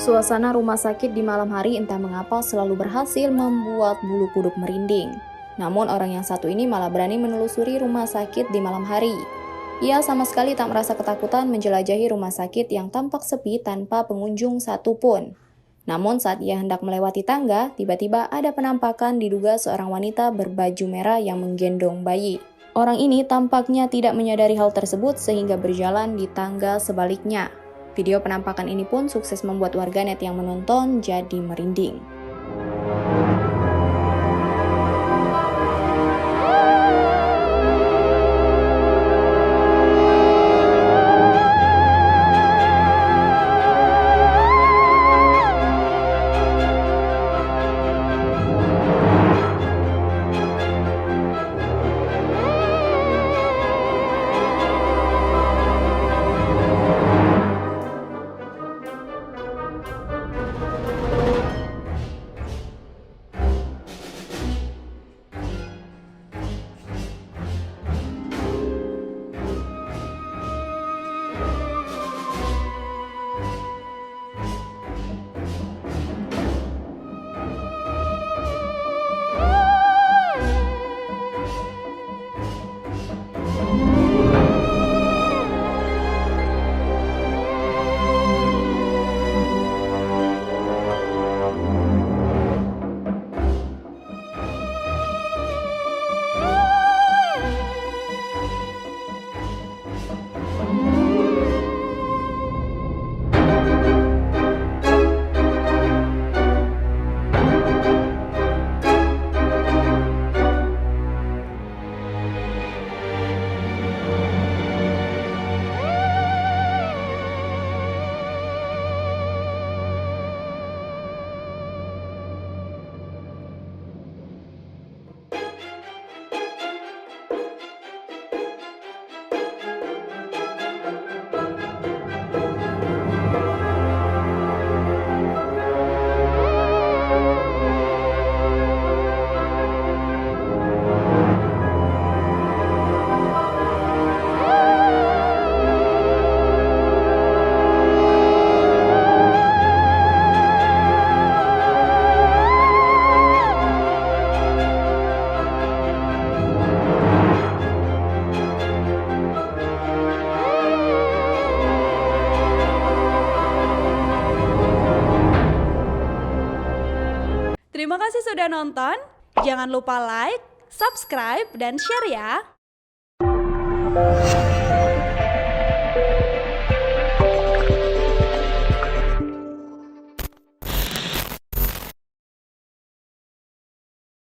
Suasana rumah sakit di malam hari entah mengapa selalu berhasil membuat bulu kuduk merinding. Namun orang yang satu ini malah berani menelusuri rumah sakit di malam hari. Ia sama sekali tak merasa ketakutan menjelajahi rumah sakit yang tampak sepi tanpa pengunjung satupun. Namun saat ia hendak melewati tangga, tiba-tiba ada penampakan diduga seorang wanita berbaju merah yang menggendong bayi. Orang ini tampaknya tidak menyadari hal tersebut sehingga berjalan di tangga sebaliknya. Video penampakan ini pun sukses membuat warganet yang menonton jadi merinding. Terima kasih sudah nonton. Jangan lupa like, subscribe, dan share ya.